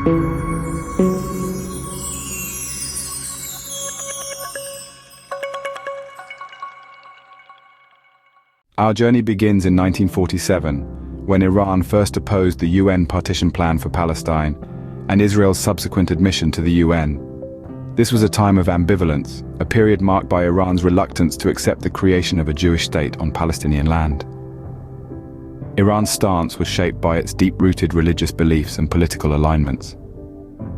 Our journey begins in 1947, when Iran first opposed the UN partition plan for Palestine and Israel's subsequent admission to the UN. This was a time of ambivalence, a period marked by Iran's reluctance to accept the creation of a Jewish state on Palestinian land. Iran's stance was shaped by its deep-rooted religious beliefs and political alignments.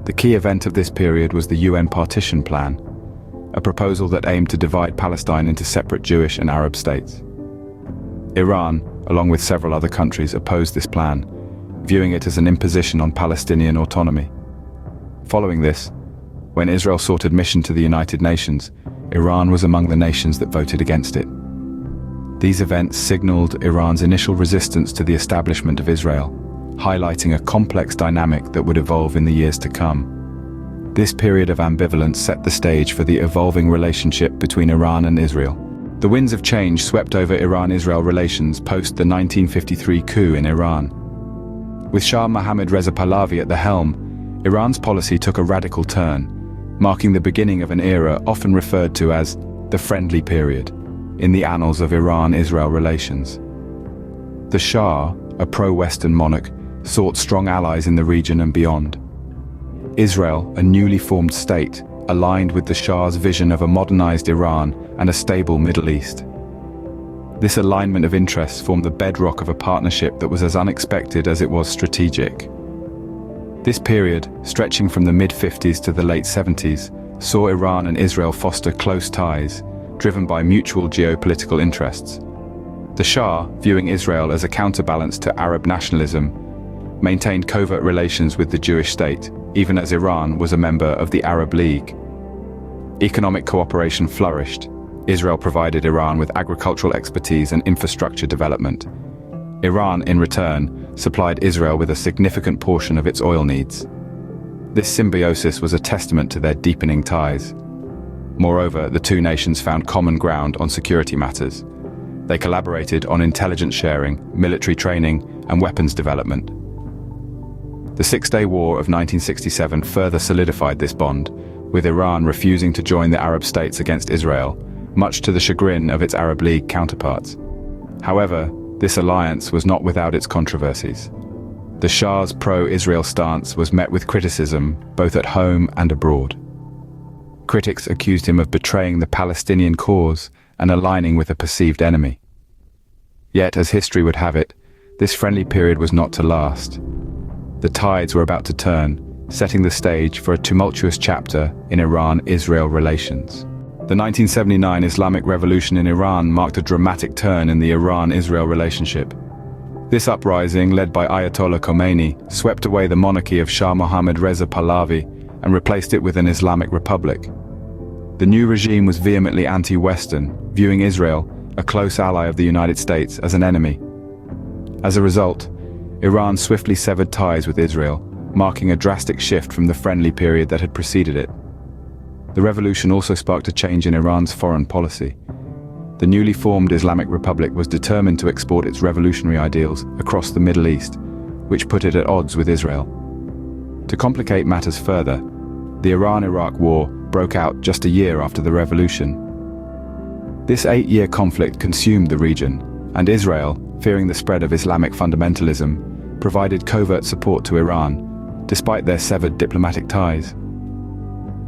The key event of this period was the UN partition plan, a proposal that aimed to divide Palestine into separate Jewish and Arab states. Iran, along with several other countries, opposed this plan, viewing it as an imposition on Palestinian autonomy. Following this, when Israel sought admission to the United Nations, Iran was among the nations that voted against it. These events signaled Iran's initial resistance to the establishment of Israel, highlighting a complex dynamic that would evolve in the years to come. This period of ambivalence set the stage for the evolving relationship between Iran and Israel. The winds of change swept over Iran-Israel relations post the 1953 coup in Iran. With Shah Mohammad Reza Pahlavi at the helm, Iran's policy took a radical turn, marking the beginning of an era often referred to as the friendly period in the annals of Iran-Israel relations. The Shah, a pro-Western monarch, sought strong allies in the region and beyond. Israel, a newly formed state, aligned with the Shah's vision of a modernized Iran and a stable Middle East. This alignment of interests formed the bedrock of a partnership that was as unexpected as it was strategic. This period, stretching from the mid-50s to the late 70s, saw Iran and Israel foster close ties, driven by mutual geopolitical interests. The Shah, viewing Israel as a counterbalance to Arab nationalism, maintained covert relations with the Jewish state, even as Iran was a member of the Arab League. Economic cooperation flourished. Israel provided Iran with agricultural expertise and infrastructure development. Iran, in return, supplied Israel with a significant portion of its oil needs. This symbiosis was a testament to their deepening ties. Moreover, the two nations found common ground on security matters. They collaborated on intelligence sharing, military training, and weapons development. The Six-Day War of 1967 further solidified this bond, with Iran refusing to join the Arab states against Israel, much to the chagrin of its Arab League counterparts. However, this alliance was not without its controversies. The Shah's pro-Israel stance was met with criticism, both at home and abroad. Critics accused him of betraying the Palestinian cause and aligning with a perceived enemy. Yet, as history would have it, this friendly period was not to last. The tides were about to turn, setting the stage for a tumultuous chapter in Iran-Israel relations. The 1979 Islamic Revolution in Iran marked a dramatic turn in the Iran-Israel relationship. This uprising, led by Ayatollah Khomeini, swept away the monarchy of Shah Mohammad Reza Pahlavi and replaced it with an Islamic republic. The new regime was vehemently anti-Western, viewing Israel, a close ally of the United States, as an enemy. As a result, Iran swiftly severed ties with Israel, marking a drastic shift from the friendly period that had preceded it. The revolution also sparked a change in Iran's foreign policy. The newly formed Islamic Republic was determined to export its revolutionary ideals across the Middle East, which put it at odds with Israel. To complicate matters further, the Iran-Iraq War broke out just a year after the revolution. This 8-year conflict consumed the region, and Israel, fearing the spread of Islamic fundamentalism, provided covert support to Iran, despite their severed diplomatic ties.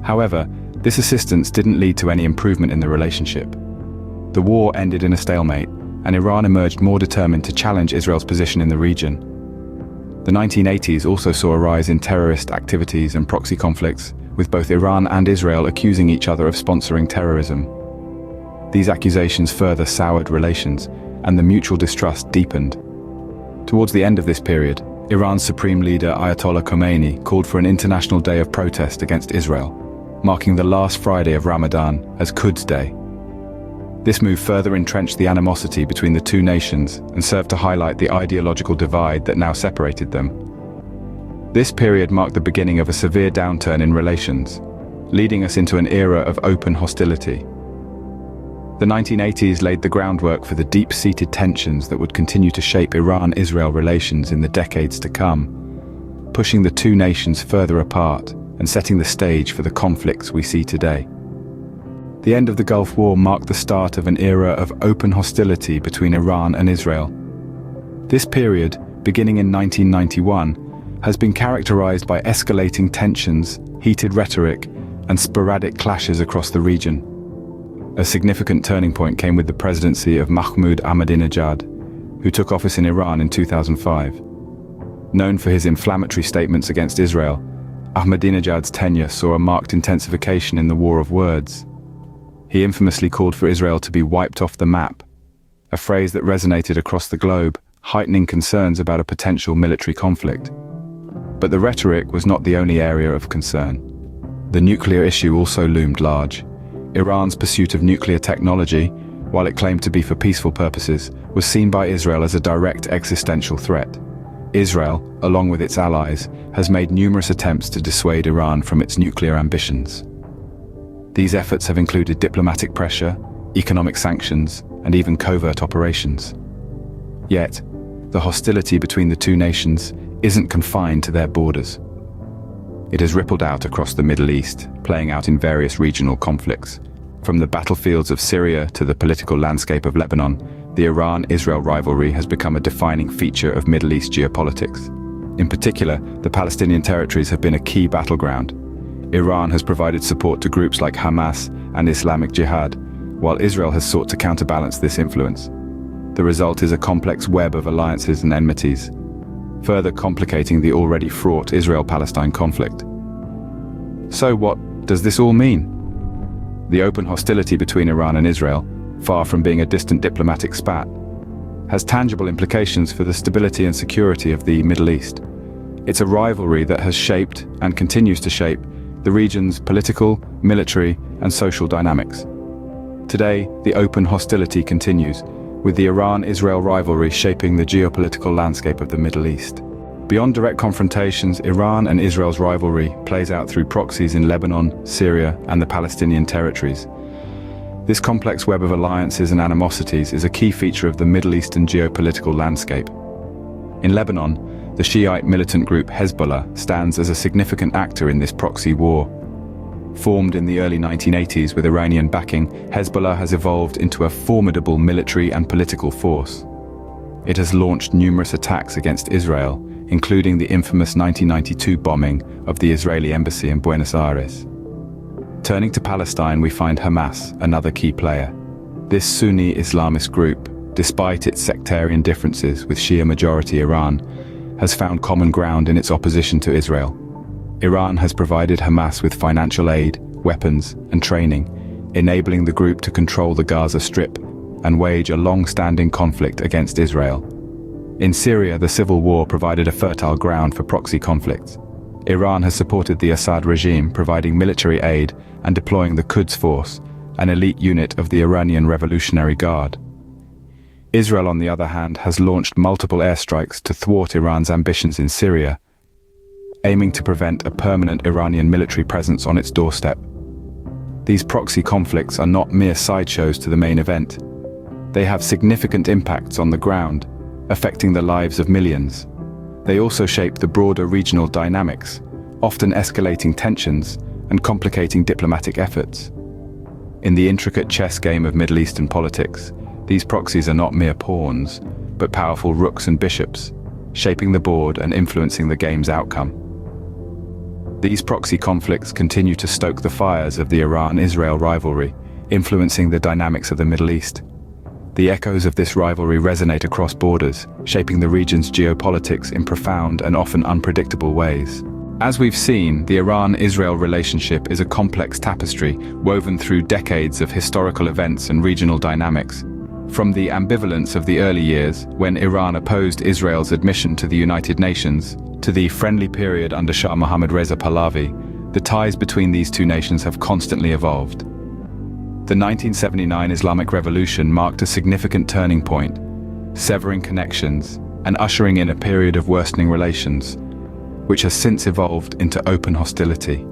However, this assistance didn't lead to any improvement in the relationship. The war ended in a stalemate, and Iran emerged more determined to challenge Israel's position in the region. The 1980s also saw a rise in terrorist activities and proxy conflicts, with both Iran and Israel accusing each other of sponsoring terrorism. These accusations further soured relations, and the mutual distrust deepened. Towards the end of this period, Iran's supreme leader Ayatollah Khomeini called for an international day of protest against Israel, marking the last Friday of Ramadan as Quds Day. This move further entrenched the animosity between the two nations and served to highlight the ideological divide that now separated them. This period marked the beginning of a severe downturn in relations, leading us into an era of open hostility. The 1980s laid the groundwork for the deep-seated tensions that would continue to shape Iran-Israel relations in the decades to come. pushing the two nations further apart and setting the stage for the conflicts we see today. The end of the Gulf War marked the start of an era of open hostility between Iran and Israel. This period, beginning in 1991, has been characterized by escalating tensions, heated rhetoric, and sporadic clashes across the region. A significant turning point came with the presidency of Mahmoud Ahmadinejad, who took office in Iran in 2005. Known for his inflammatory statements against Israel, Ahmadinejad's tenure saw a marked intensification in the war of words. He infamously called for Israel to be wiped off the map, a phrase that resonated across the globe, heightening concerns about a potential military conflict. But the rhetoric was not the only area of concern. The nuclear issue also loomed large. Iran's pursuit of nuclear technology, while it claimed to be for peaceful purposes, was seen by Israel as a direct existential threat. Israel, along with its allies, has made numerous attempts to dissuade Iran from its nuclear ambitions. These efforts have included diplomatic pressure, economic sanctions, and even covert operations. Yet, the hostility between the two nations isn't confined to their borders. It has rippled out across the Middle East, playing out in various regional conflicts. From the battlefields of Syria to the political landscape of Lebanon, the Iran-Israel rivalry has become a defining feature of Middle East geopolitics. In particular, the Palestinian territories have been a key battleground. Iran has provided support to groups like Hamas and Islamic Jihad, while Israel has sought to counterbalance this influence. The result is a complex web of alliances and enmities, further complicating the already fraught Israel-Palestine conflict. So what does this all mean? The open hostility between Iran and Israel, far from being a distant diplomatic spat, has tangible implications for the stability and security of the Middle East. It's a rivalry that has shaped and continues to shape the region's political, military, and social dynamics. Today, the open hostility continues, with the Iran-Israel rivalry shaping the geopolitical landscape of the Middle East. Beyond direct confrontations, Iran and Israel's rivalry plays out through proxies in Lebanon, Syria, and the Palestinian territories. This complex web of alliances and animosities is a key feature of the Middle Eastern geopolitical landscape. In Lebanon, the Shiite militant group Hezbollah stands as a significant actor in this proxy war. Formed in the early 1980s with Iranian backing, Hezbollah has evolved into a formidable military and political force. It has launched numerous attacks against Israel, including the infamous 1992 bombing of the Israeli embassy in Buenos Aires. Turning to Palestine, we find Hamas, another key player. This Sunni Islamist group, despite its sectarian differences with Shia-majority Iran, has found common ground in its opposition to Israel. Iran has provided Hamas with financial aid, weapons, and training, enabling the group to control the Gaza Strip and wage a long-standing conflict against Israel. In Syria, the civil war provided a fertile ground for proxy conflicts. Iran has supported the Assad regime, providing military aid and deploying the Quds Force, an elite unit of the Iranian Revolutionary Guard. Israel, on the other hand, has launched multiple airstrikes to thwart Iran's ambitions in Syria, aiming to prevent a permanent Iranian military presence on its doorstep. These proxy conflicts are not mere sideshows to the main event. They have significant impacts on the ground, affecting the lives of millions. They also shape the broader regional dynamics, often escalating tensions and complicating diplomatic efforts. In the intricate chess game of Middle Eastern politics, these proxies are not mere pawns, but powerful rooks and bishops, shaping the board and influencing the game's outcome. These proxy conflicts continue to stoke the fires of the Iran-Israel rivalry, influencing the dynamics of the Middle East. The echoes of this rivalry resonate across borders, shaping the region's geopolitics in profound and often unpredictable ways. As we've seen, the Iran-Israel relationship is a complex tapestry woven through decades of historical events and regional dynamics. From the ambivalence of the early years, when Iran opposed Israel's admission to the United Nations, to the friendly period under Shah Mohammad Reza Pahlavi, the ties between these two nations have constantly evolved. The 1979 Islamic Revolution marked a significant turning point, severing connections and ushering in a period of worsening relations, which has since evolved into open hostility.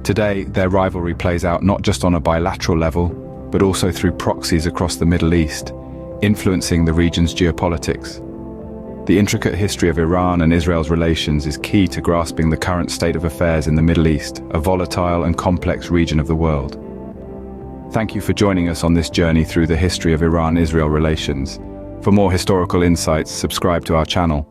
Today, their rivalry plays out not just on a bilateral level, but also through proxies across the Middle East, influencing the region's geopolitics. The intricate history of Iran and Israel's relations is key to grasping the current state of affairs in the Middle East, a volatile and complex region of the world. Thank you for joining us on this journey through the history of Iran-Israel relations. For more historical insights, subscribe to our channel.